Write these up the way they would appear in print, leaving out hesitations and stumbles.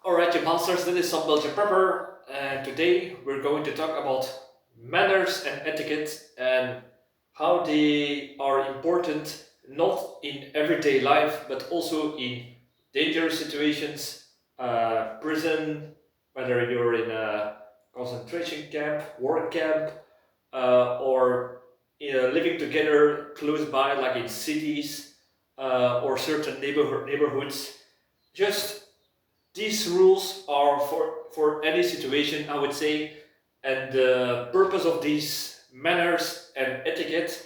Alright, you monsters, this is Some-Belgian-prepper, and today we're going to talk about manners and etiquette and how they are important not in everyday life but also in dangerous situations, prison, whether you're in a concentration camp, work camp, or living together close by, like in cities or certain neighborhoods. Just these rules are for any situation, I would say, and the purpose of these manners and etiquette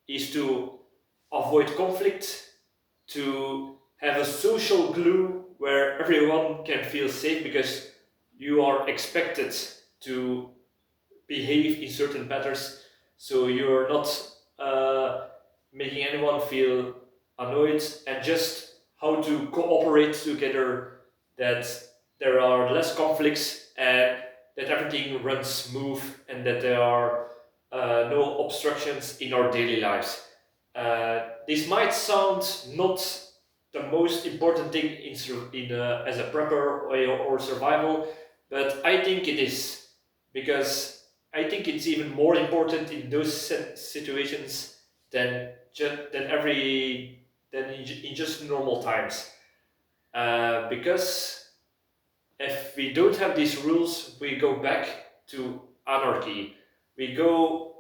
is to avoid conflict, to have a social glue where everyone can feel safe because you are expected to behave in certain patterns, so you're not making anyone feel annoyed, and just how to cooperate together, that there are less conflicts and that everything runs smooth and that there are no obstructions in our daily lives. This might sound not the most important thing as a prepper or survival, but I think it is, because I think it's even more important in those situations than in just normal times. Because if we don't have these rules, we go back to anarchy. We go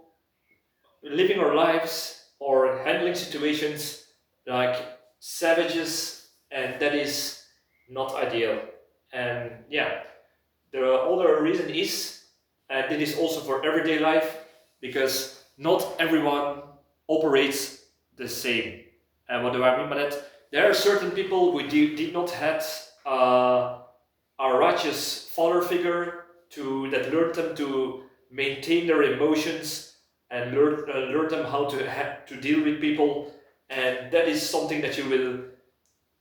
living our lives or handling situations like savages, and that is not ideal. And yeah, the other reason is, and it is also for everyday life, because not everyone operates the same. And what do I mean by that? There are certain people who did not have a righteous father figure that learned them to maintain their emotions and learn them how to deal with people, and that is something that you will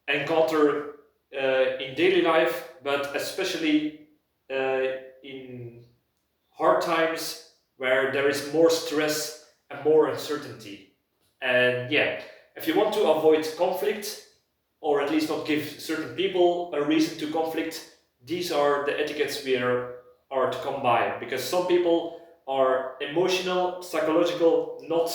encounter in daily life, but especially in hard times where there is more stress and more uncertainty. And yeah, if you want to avoid conflict, or at least not give certain people a reason to conflict, these are the etiquettes are to come by. Because some people are emotional, psychological, not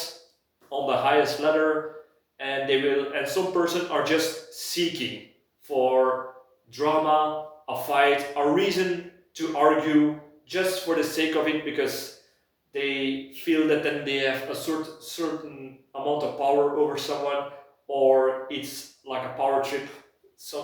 on the highest ladder, and some person are just seeking for drama, a fight, a reason to argue just for the sake of it, because they feel that then they have a certain amount of power over someone, or it's like a power trip,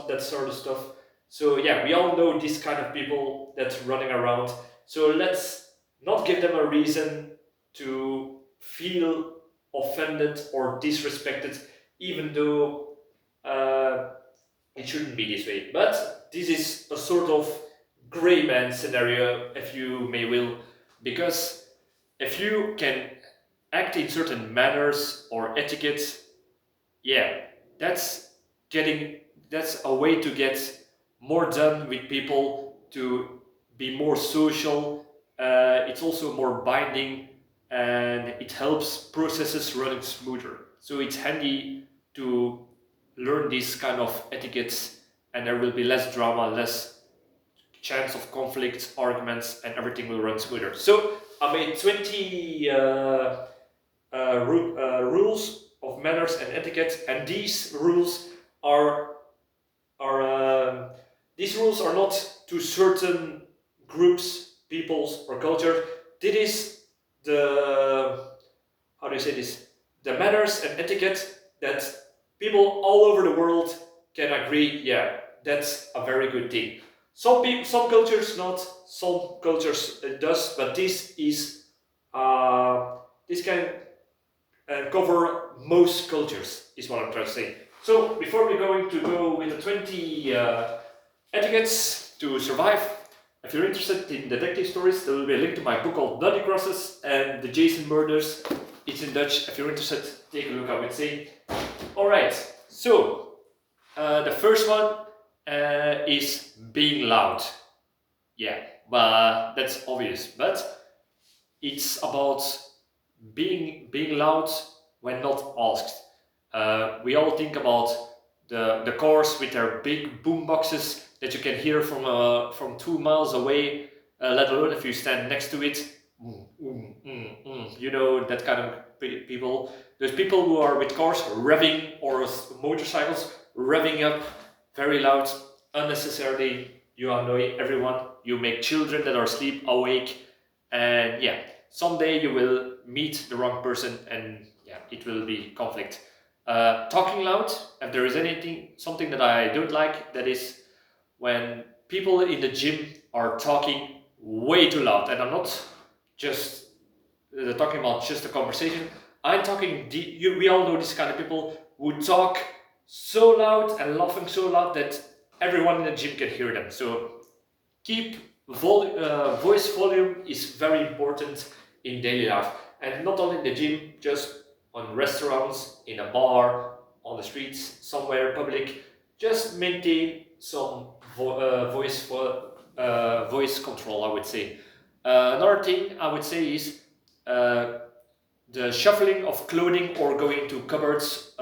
that sort of stuff. So yeah, we all know this kind of people that's running around. So let's not give them a reason to feel offended or disrespected, even though it shouldn't be this way. But this is a sort of gray man scenario, if you may will, because if you can act in certain manners or etiquette, yeah, that's that's a way to get more done with people, to be more social. It's also more binding, and it helps processes running smoother. So it's handy to learn these kind of etiquettes, and there will be less drama, less chance of conflicts, arguments, and everything will run smoother. So I made 20 rules of manners and etiquette, and are are these rules are not to certain groups, peoples, or cultures. This is the, how do you say this? The manners and etiquette that people all over the world can agree. Yeah, that's a very good thing. Some cultures not, some cultures it does, but this can cover most cultures, is what I'm trying to say. So before we're going to go with the 20 etiquettes to survive, if you're interested in detective stories, there will be a link to my book called Bloody Crosses and the Jason Murders. It's in Dutch. If you're interested, take a look, I would say. Alright, so the first one is being loud. Yeah, but that's obvious. But it's about being loud when not asked. We all think about the cars with their big boom boxes that you can hear from 2 miles away, let alone if you stand next to it. You know, that kind of people. There's people who are with cars revving, or motorcycles revving up very loud, unnecessarily. You annoy everyone. You make children that are asleep awake, and yeah, someday you will meet the wrong person, and yeah, it will be conflict. Talking loud. If there is something that I don't like, that is when people in the gym are talking way too loud, and I'm not just talking about just a conversation. I'm talking. We all know this kind of people who talk so loud and laughing so loud that everyone in the gym can hear them. So keep voice volume is very important in daily life, and not only in the gym, just on restaurants, in a bar, on the streets, somewhere public. Just maintain some voice control, I would say. Another thing I would say is uh, the shuffling of clothing or going to cupboards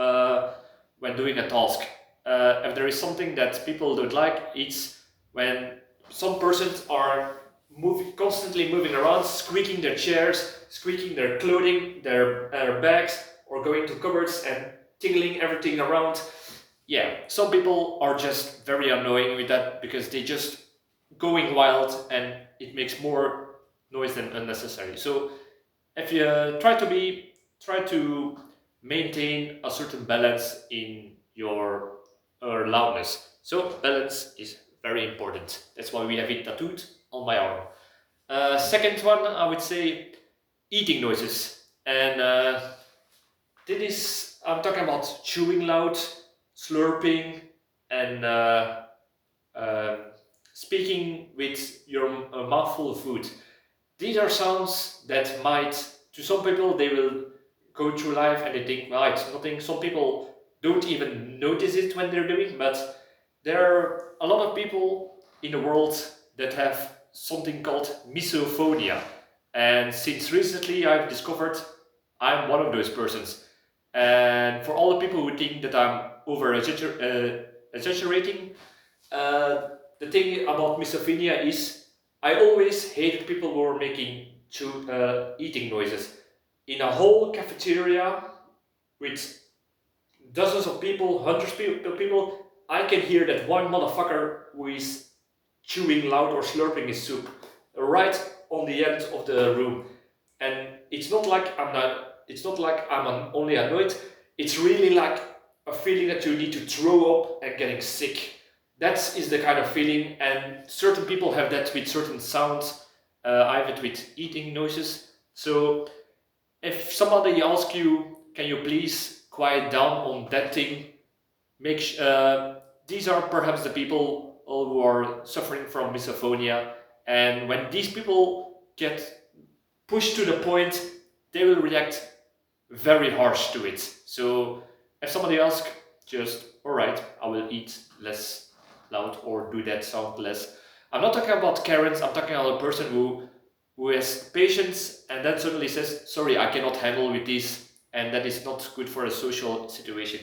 when doing a task. If there is something that people don't like, it's when some persons are constantly moving around, squeaking their chairs, squeaking their clothing, their bags, or going to cupboards and tingling everything around. Yeah, some people are just very annoying with that because they just going wild and it makes more noise than unnecessary. So if you try to maintain a certain balance in your loudness. So balance is very important. That's why we have it tattooed on my arm. Second one, I would say eating noises, and this is I'm talking about chewing loud, slurping, and uh, speaking with your mouthful of food. These are sounds that might, to some people, they will go through life and they think, well, it's nothing. Some people don't even notice it when they're doing, but there are a lot of people in the world that have something called misophonia. And since recently, I've discovered I'm one of those persons. And for all the people who think that I'm exaggerating, the thing about misophonia is I always hated people who are making eating noises. In a whole cafeteria with dozens of people, hundreds of people, I can hear that one motherfucker who is chewing loud or slurping his soup right on the end of the room. And it's not like only annoyed, it's really like a feeling that you need to throw up and getting sick. That is the kind of feeling, and certain people have that with certain sounds. I have it with eating noises. So if somebody asks you, can you please quiet down on that thing? These are perhaps the people who are suffering from misophonia, and when these people get pushed to the point, they will react very harsh to it. So if somebody asks, just alright, I will eat less loud or do that sound less. I'm not talking about Karens, I'm talking about a person who has patience and then suddenly says, sorry, I cannot handle with this, and that is not good for a social situation.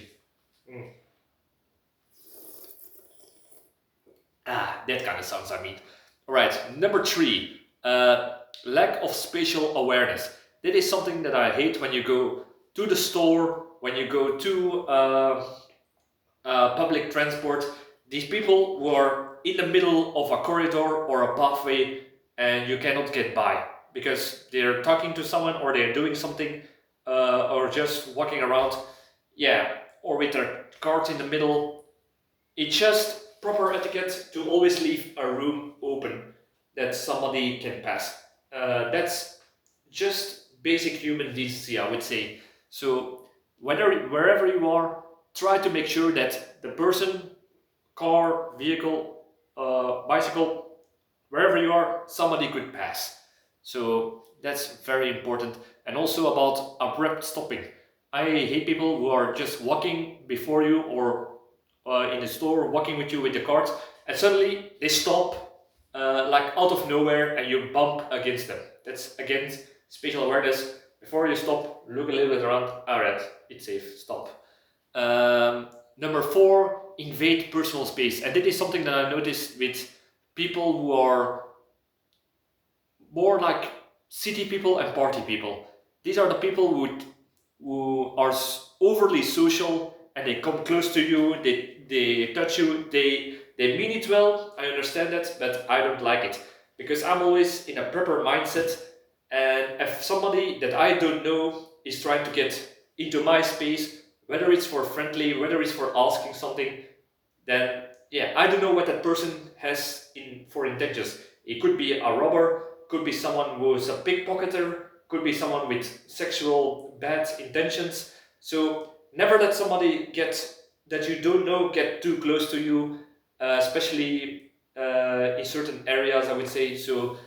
That kind of sounds, I mean. Alright, number 3, lack of spatial awareness. That is something that I hate when you go to the store, when you go to public transport. These people who are in the middle of a corridor or a pathway and you cannot get by because they're talking to someone or they're doing something or just walking around, yeah, or with their cart in the middle. It's just proper etiquette to always leave a room open that somebody can pass. That's just basic human decency, I would say. So wherever you are, try to make sure that the person, car, vehicle, bicycle, wherever you are, somebody could pass. So that's very important. And also about abrupt stopping. I hate people who are just walking before you or in the store, walking with you with the cart, and suddenly they stop like out of nowhere and you bump against them. That's against spatial awareness. Before you stop, look a little bit around. Alright, it's safe, stop. Number 4 invade personal space. And that is something that I noticed with people who are more like city people and party people. These are the people who are overly social, and they come close to you, they touch you, they mean it well. I understand that, but I don't like it because I'm always in a prepper mindset. And if somebody that I don't know is trying to get into my space, whether it's for friendly, whether it's for asking something, then yeah, I don't know what that person has in for intentions. It could be a robber, could be someone who's a pickpocketer, could be someone with sexual bad intentions. So never let somebody get that you don't know get too close to you, especially in certain areas, I would say. So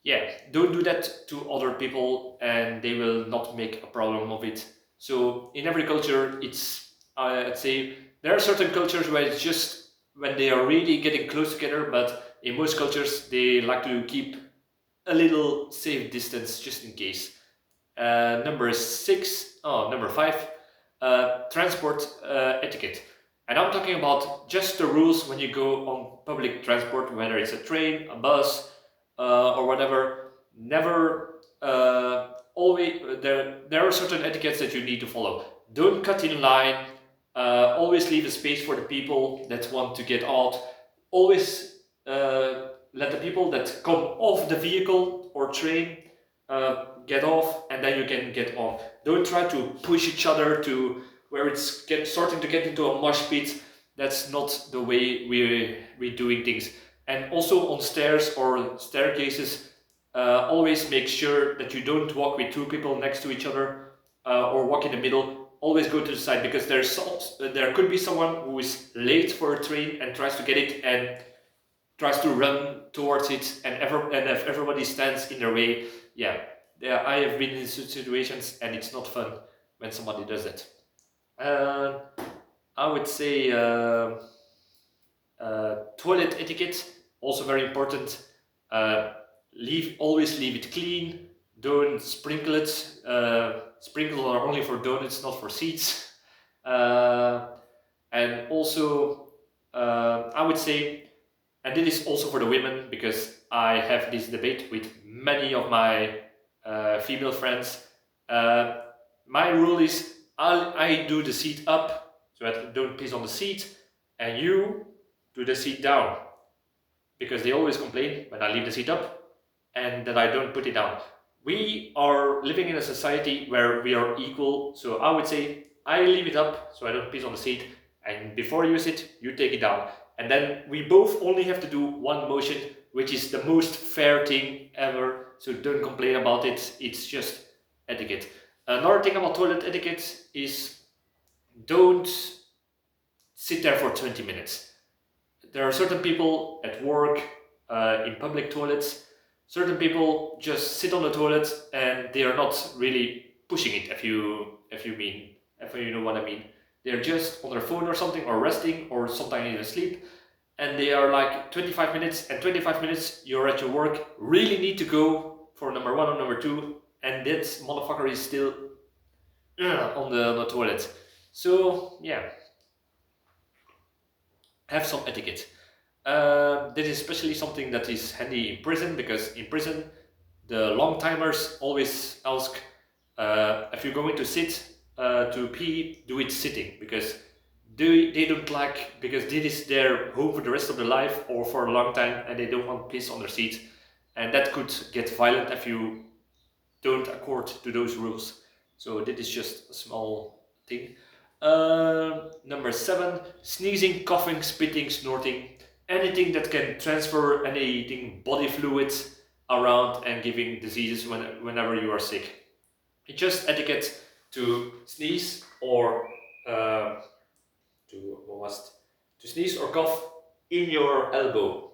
yeah, don't do that to other people, and they will not make a problem of it. So in every culture, it's I'd say there are certain cultures where it's just when they are really getting close together, but in most cultures they like to keep a little safe distance just in case. Number five, transport etiquette. And I'm talking about just the rules when you go on public transport, whether it's a train, a bus, or whatever. Never, always, there are certain etiquettes that you need to follow. Don't cut in line. Always leave a space for the people that want to get out. Always let the people that come off the vehicle or train get off, and then you can get on. Don't try to push each other to where it's starting to get into a mosh pit. That's not the way we're doing things. And also on stairs or staircases, always make sure that you don't walk with two people next to each other or walk in the middle. Always go to the side, because there could be someone who is late for a train and tries to get it and tries to run towards it, and if everybody stands in their way, yeah, I have been in situations, and it's not fun when somebody does that. Uh, I would say toilet etiquette, also very important. Uh, always leave it clean. Don't sprinkle it. Sprinkles are only for donuts, not for seats. And also, I would say, and this is also for the women, because I have this debate with many of my female friends. Uh, my rule is I do the seat up, so I don't piss on the seat, and you do the seat down, because they always complain when I leave the seat up and that I don't put it down. We are living in a society where we are equal, so I would say I leave it up so I don't piss on the seat, and before you use it, you take it down. And then we both only have to do one motion, which is the most fair thing ever, so don't complain about it, it's just etiquette. Another thing about toilet etiquette is don't sit there for 20 minutes. There are certain people at work, in public toilets, certain people just sit on the toilet and they are not really pushing it, if you know what I mean. They're just on their phone or something, or resting, or sometimes even asleep, and they are like 25 minutes, and 25 minutes you're at your work, really need to go for number one or number two, and that motherfucker is still on the toilet. So yeah, have some etiquette. That is especially something that is handy in prison, because in prison the long timers always ask, if you're going to sit to pee, do it sitting, because they don't like, because this is their home for the rest of their life or for a long time, and they don't want piss on their seat, and that could get violent if you don't accord to those rules. So that is just a small thing. Number 7, sneezing, coughing, spitting, snorting, anything that can transfer anything body fluids around and giving diseases whenever you are sick. It's just etiquette to sneeze or to what was it? To sneeze or cough in your elbow,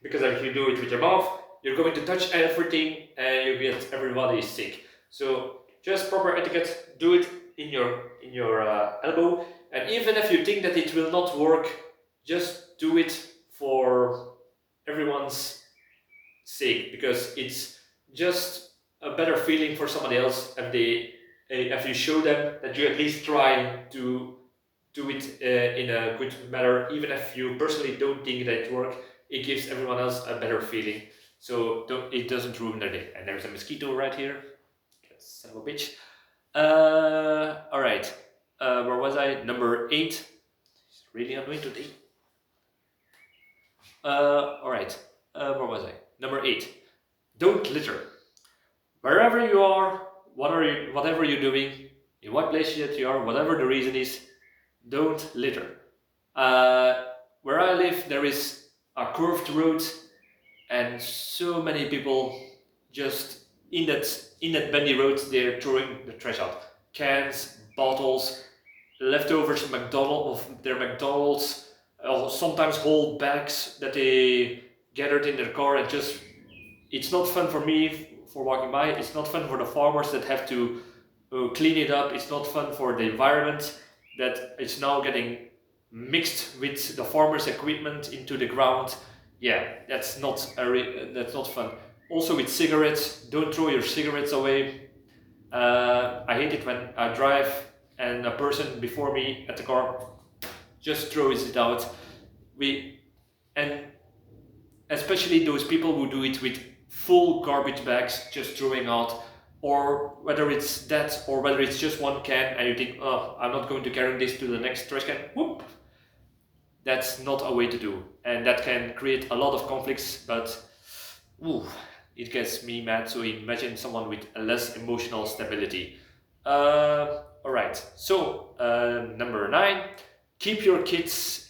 because if you do it with your mouth, you're going to touch everything and you get everybody sick. So just proper etiquette, do it in your elbow, and even if you think that it will not work, just do it for everyone's sake, because it's just a better feeling for somebody else if you show them that you at least try to do it in a good manner, even if you personally don't think that it works. It gives everyone else a better feeling, so it doesn't ruin their day. And there's a mosquito right here. That son of a bitch. All right. Where was I? Number 8. It's really annoying today. All right. Where was I? Number 8. Don't litter. Wherever you are, whatever you're doing, in what place that you are, whatever the reason is, don't litter. Where I live, there is a curved road, and so many people just in that bendy road, they're throwing the trash out. Cans, bottles, leftovers of their McDonald's, sometimes whole bags that they gathered in their car, and just it's not fun for me for walking by. It's not fun for the farmers that have to clean it up. It's not fun for the environment that it's now getting mixed with the farmers' equipment into the ground. Yeah, that's not fun. Also with cigarettes, don't throw your cigarettes away. I hate it when I drive and a person before me at the car just throws it out. And especially those people who do it with full garbage bags, just throwing out, or whether it's that or whether it's just one can and you think, oh, I'm not going to carry this to the next trash can. Whoop! That's not a way to do, and that can create a lot of conflicts, but ooh, it gets me mad. So imagine someone with a less emotional stability. Alright, so number 9, keep your kids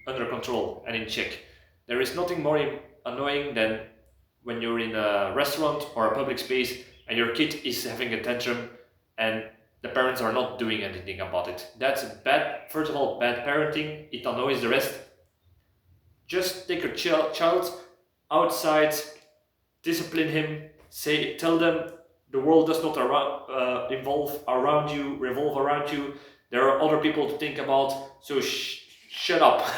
under control and in check. There is nothing more annoying than when you're in a restaurant or a public space and your kid is having a tantrum and the parents are not doing anything about it. That's bad. First of all, bad parenting. It annoys the rest. Just take your child outside, discipline him, tell them the world does not revolve around you. There are other people to think about, so shut up.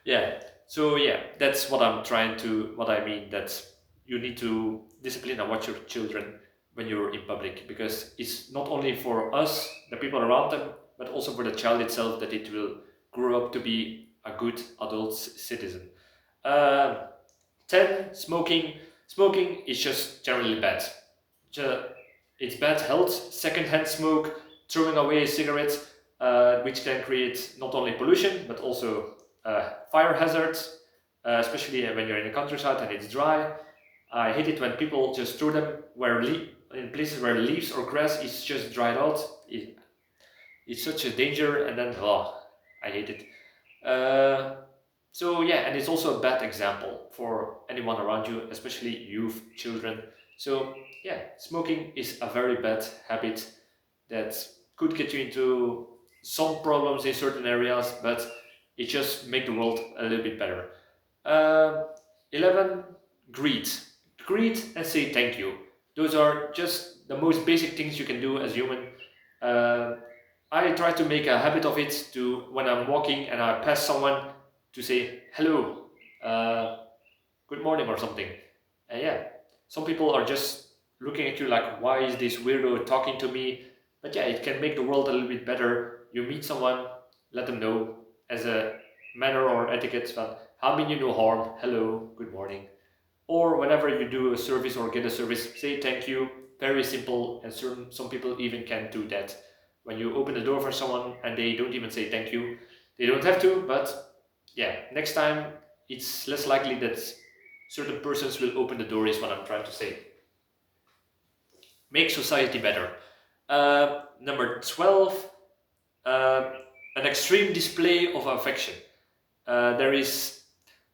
Yeah. So yeah, that's what I mean, that you need to discipline and watch your children when you're in public, because it's not only for us, the people around them, but also for the child itself, that it will grow up to be a good adult citizen. 10, smoking. Smoking is just generally bad. It's bad health, secondhand smoke, throwing away cigarettes, which can create not only pollution, but also fire hazards, especially when you're in the countryside and it's dry. I hate it when people just throw them in places where leaves or grass is just dried out. It's such a danger, and then I hate it. So yeah, and it's also a bad example for anyone around you, especially youth, children. So yeah, smoking is a very bad habit that could get you into some problems in certain areas, but it just makes the world a little bit better. 11, greet. Greet and say thank you. Those are just the most basic things you can do as a human. I try to make a habit of it to, when I'm walking and I pass someone, to say hello, good morning or something. And yeah, some people are just looking at you like, why is this weirdo talking to me? But yeah, it can make the world a little bit better. You meet someone, let them know as a manner or etiquette, but how mean you no harm, hello, good morning. Or whenever you do a service or get a service, say thank you. Very simple, and some people even can do that. When you open the door for someone and they don't even say thank you, they don't have to, but yeah, next time it's less likely that certain persons will open the door, is what I'm trying to say. Make society better. Number 12, an extreme display of affection.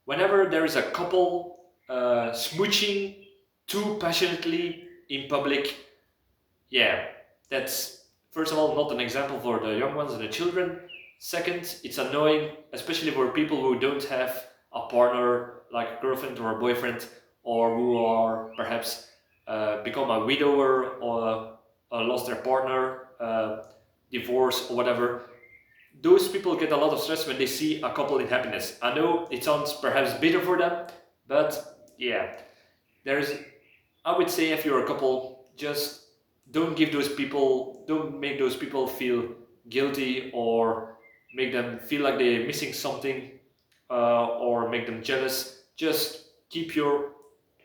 Whenever there is a couple smooching too passionately in public, yeah, that's first of all not an example for the young ones and the children. Second, it's annoying, especially for people who don't have a partner, like a girlfriend or a boyfriend, or who are perhaps become a widower or lost their partner, divorce or whatever. Those people get a lot of stress when they see a couple in happiness. I know it sounds perhaps bitter for them, but yeah, I would say if you're a couple, just don't make those people feel guilty or make them feel like they're missing something, or make them jealous. Just keep your.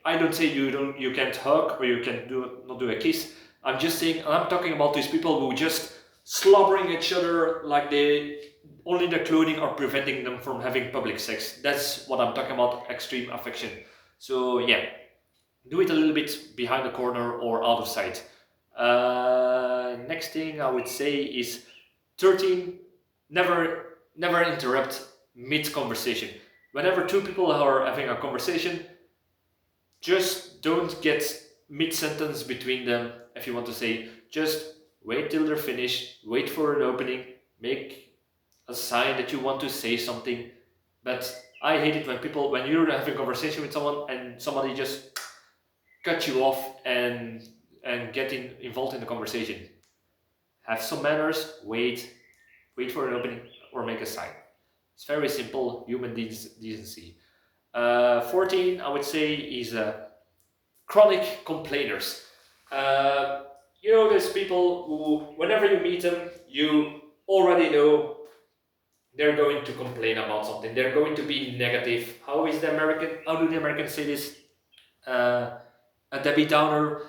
I don't say you can't hug or you can not do a kiss. I'm just saying I'm talking about these people who just slobbering each other like they only their clothing are preventing them from having public sex. That's what I'm talking about, extreme affection. So yeah, do it a little bit behind the corner or out of sight. Next thing I would say is 13. Never interrupt mid conversation. Whenever two people are having a conversation, just don't get mid sentence between them. If you want to say, just wait till they're finished, wait for an opening, make a sign that you want to say something. But I hate it when you're having a conversation with someone and somebody just cut you off and get involved in the conversation. Have some manners, wait for an opening or make a sign. It's very simple human decency. 14, I would say, is chronic complainers. Uh, there's people who, whenever you meet them, you already know they're going to complain about something. They're going to be negative. How do the Americans say this? A Debbie Downer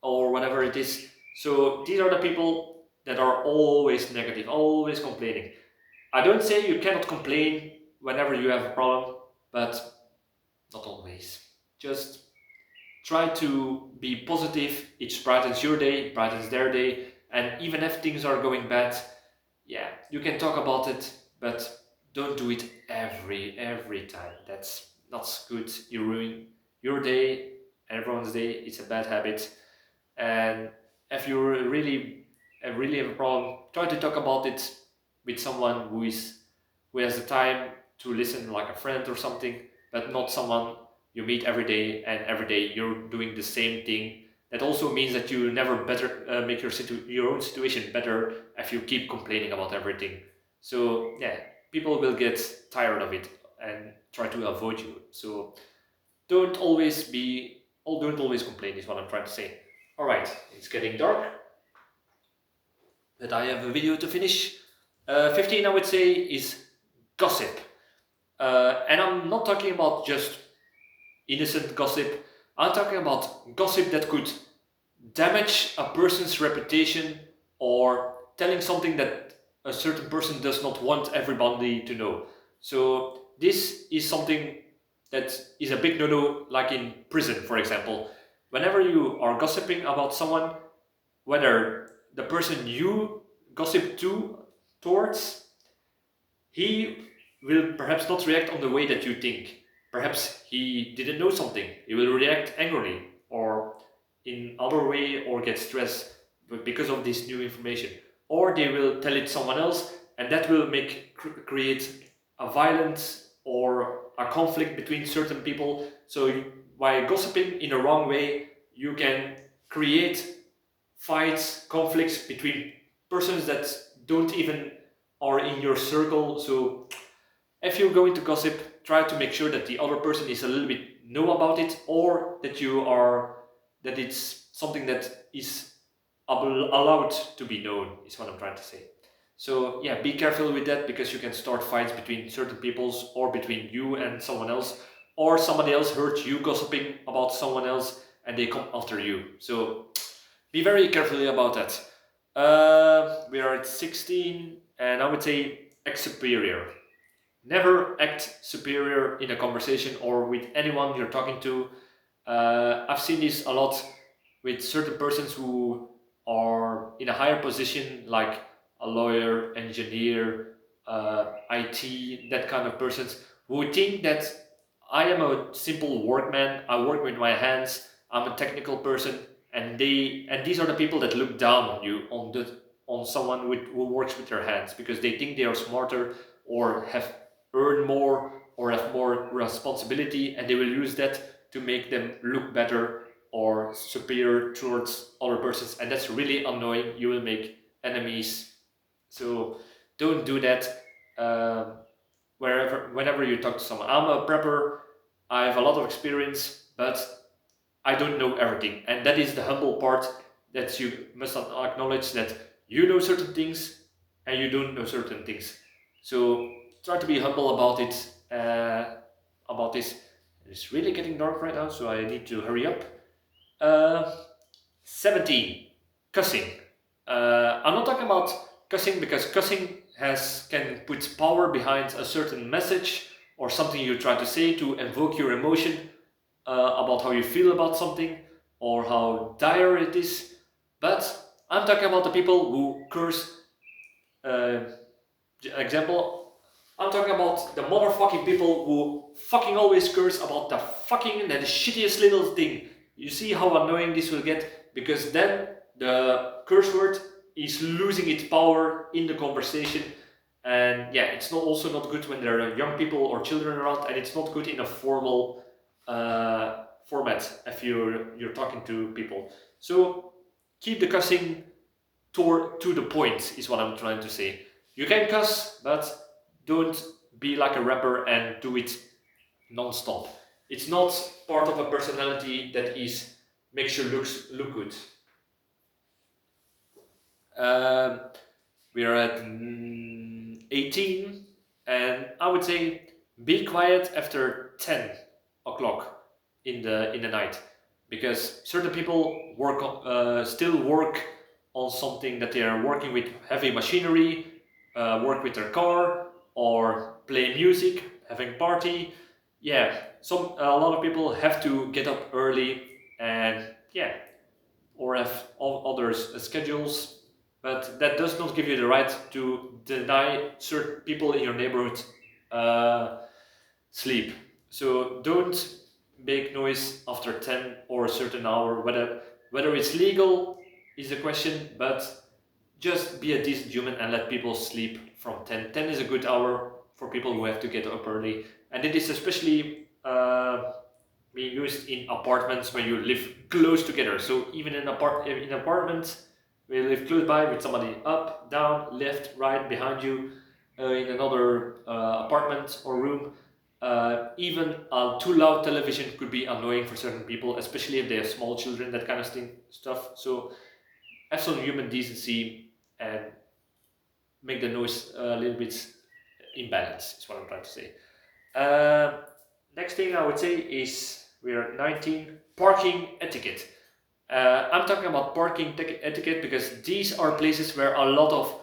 or whatever it is. So these are the people that are always negative, always complaining. I don't say you cannot complain whenever you have a problem, but not always. Just try to be positive. It brightens your day, brightens their day, and even if things are going bad, yeah, you can talk about it, but don't do it every time. That's not good. You ruin your day, everyone's day. It's a bad habit. And if you really have a problem, try to talk about it with someone who has the time to listen, like a friend or something, but not someone you meet every day and every day you're doing the same thing. That also means that you never make your own situation better if you keep complaining about everything. So yeah, people will get tired of it and try to avoid you. So don't always complain is what I'm trying to say. All right, it's getting dark, but I have a video to finish. 15, I would say, is gossip. And I'm not talking about just innocent gossip. I'm talking about gossip that could damage a person's reputation or telling something that a certain person does not want everybody to know. So this is something that is a big no-no, like in prison, for example. Whenever you are gossiping about someone, whether the person you gossip towards, he will perhaps not react on the way that you think. Perhaps he didn't know something. He will react angrily or in other way or get stressed because of this new information. Or they will tell it someone else, and that will create a violence or a conflict between certain people. So by gossiping in a wrong way, you can create fights, conflicts between persons that don't even are in your circle. So if you're going to gossip, try to make sure that the other person is a little bit know about it, or that it's something that is allowed to be known, is what I'm trying to say. So yeah, be careful with that, because you can start fights between certain peoples or between you and someone else, or somebody else heard you gossiping about someone else and they come after you. So be very careful about that. We are at 16, and I would say act superior. Never act superior in a conversation or with anyone you're talking to. I've seen this a lot with certain persons who are in a higher position, like a lawyer, engineer, IT, that kind of persons, who think that I am a simple workman, I work with my hands, I'm a technical person, and these are the people that look down on you, on someone who works with their hands, because they think they are smarter or have earned more or have more responsibility, and they will use that to make them look better or superior towards other persons, and that's really annoying. You will make enemies. So don't do that. Whenever you talk to someone, I'm a prepper. I have a lot of experience, but I don't know everything, and that is the humble part, that you must acknowledge that you know certain things, and you don't know certain things. So try to be humble about it. About this. It's really getting dark right now, so I need to hurry up. Uh, 17. Cussing. I'm not talking about cussing because cussing can put power behind a certain message or something you try to say to evoke your emotion about how you feel about something or how dire it is. But I'm talking about the people who curse. Uh, example, I'm talking about the motherfucking people who fucking always curse about the fucking the shittiest little thing. You see how annoying this will get? Because then the curse word is losing its power in the conversation. And yeah, it's not also not good when there are young people or children around, and it's not good in a formal format if you're talking to people. So keep the cussing to the point is what I'm trying to say. You can cuss, but don't be like a rapper and do it non-stop. It's not part of a personality that is makes you look good. Um, we are at 18, and I would say be quiet after 10 o'clock in the night, because certain people still work on something that they are working with heavy machinery, work with their car, or play music, having party. Yeah, a lot of people have to get up early, and yeah, or have others schedules, but that does not give you the right to deny certain people in your neighborhood uh, sleep. So don't make noise after 10 or a certain hour. Whether it's legal is a question, but just be a decent human and let people sleep from 10. 10 is a good hour for people who have to get up early, and it is especially being used in apartments where you live close together. So even in apartments where you live close by with somebody up, down, left, right, behind you, in another apartment or room, even a too loud television could be annoying for certain people, especially if they have small children, that kind of stuff. So have some human decency and make the noise a little bit in balance, is what I'm trying to say. Uh, Next thing I would say is we're 19, parking etiquette. I'm talking about parking etiquette because these are places where a lot of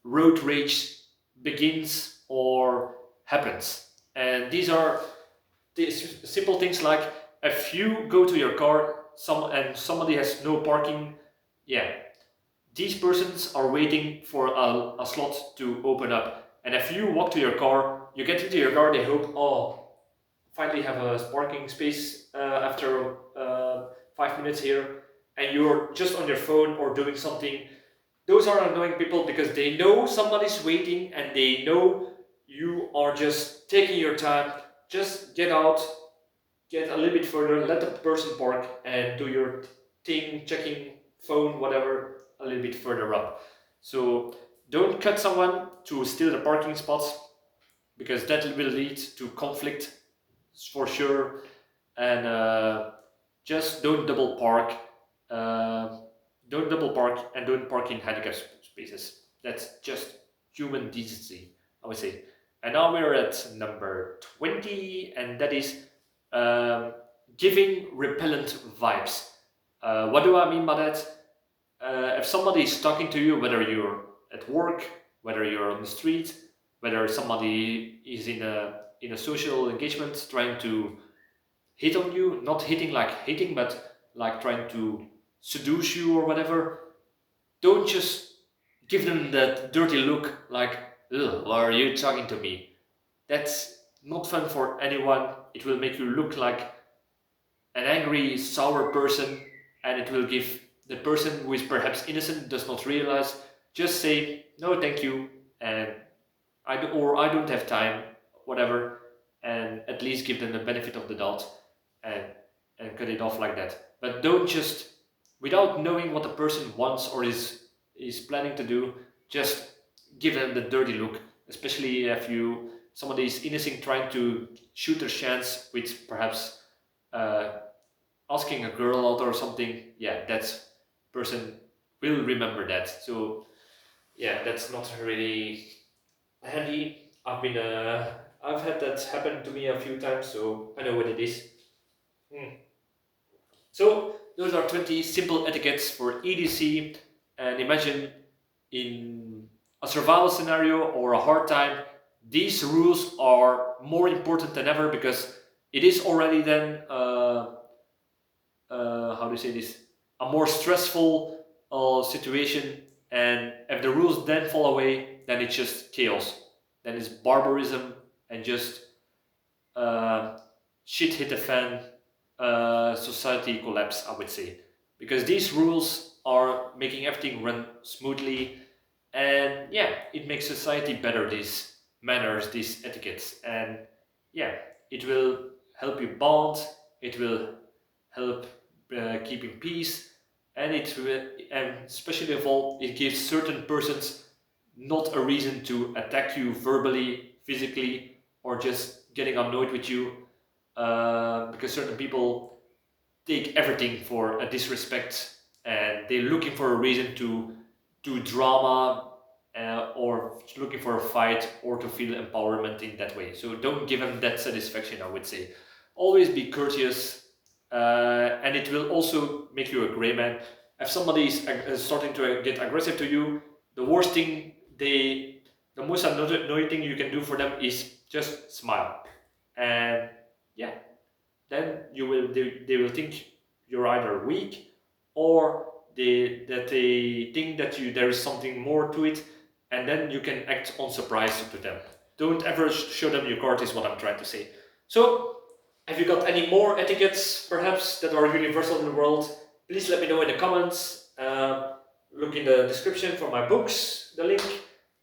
road rage begins or happens. And these are these simple things like if you go to your car and somebody has no parking, yeah, these persons are waiting for a slot to open up. And if you walk to your car, you get into your car, they hope, oh, finally have a parking space after 5 minutes here, and you're just on your phone or doing something. Those are annoying people because they know somebody's waiting and they know you are just taking your time. Just get out, get a little bit further, let the person park, and do your thing, checking phone, whatever, a little bit further up. So don't cut someone to steal the parking spots because that will lead to conflict for sure. And just don't double park. Uh, don't double park and don't park in handicap spaces. That's just human decency, I would say. And now we're at number 20, and that is um, giving repellent vibes. What do I mean by that? If somebody is talking to you, whether you're at work, whether you're on the street, whether somebody is in a social engagement trying to hit on you, not hitting like hitting, but like trying to seduce you or whatever, don't just give them that dirty look like, ugh, why are you talking to me? That's not fun for anyone. It will make you look like an angry, sour person, and it will give the person who is perhaps innocent, does not realize, just say, no, thank you, and I don't have time, whatever, and at least give them the benefit of the doubt and cut it off like that. But don't just, without knowing what the person wants or is planning to do, just give them the dirty look, especially if somebody is innocent trying to shoot their chance with perhaps uh, asking a girl out or something. Yeah, that person will remember that. So yeah, that's not really handy. I've had that happen to me a few times, so I know what it is. Hmm. So those are 20 simple etiquettes for EDC, and imagine in a survival scenario or a hard time, these rules are more important than ever because it is already then how do you say this, a more stressful situation, and if the rules then fall away, then it's just chaos, then it's barbarism, and just uh, shit hit the fan, society collapse, I would say, because these rules are making everything run smoothly, and yeah, it makes society better. These manners, these etiquettes, and yeah, it will help you bond. It will help keeping peace, and it will, and especially of all, it gives certain persons not a reason to attack you verbally, physically, or just getting annoyed with you, because certain people take everything for a disrespect, and they're looking for a reason to do drama, or looking for a fight, or to feel empowerment in that way. So don't give them that satisfaction, I would say. Always be courteous, and it will also make you a great man. If somebody is starting to get aggressive to you, the worst thing the most annoying thing you can do for them is just smile, and yeah, then they will think you're either weak, or they think that there is something more to it, and then you can act unsurprised to them. Don't ever show them your card, is what I'm trying to say. So have you got any more etiquettes perhaps that are universal in the world? Please let me know in the comments. Look in the description for my books, the link,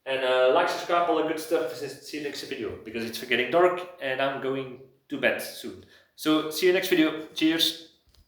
and like, subscribe, all the good stuff. See you next video, because it's getting dark and I'm going to bed soon. So see you next video. Cheers.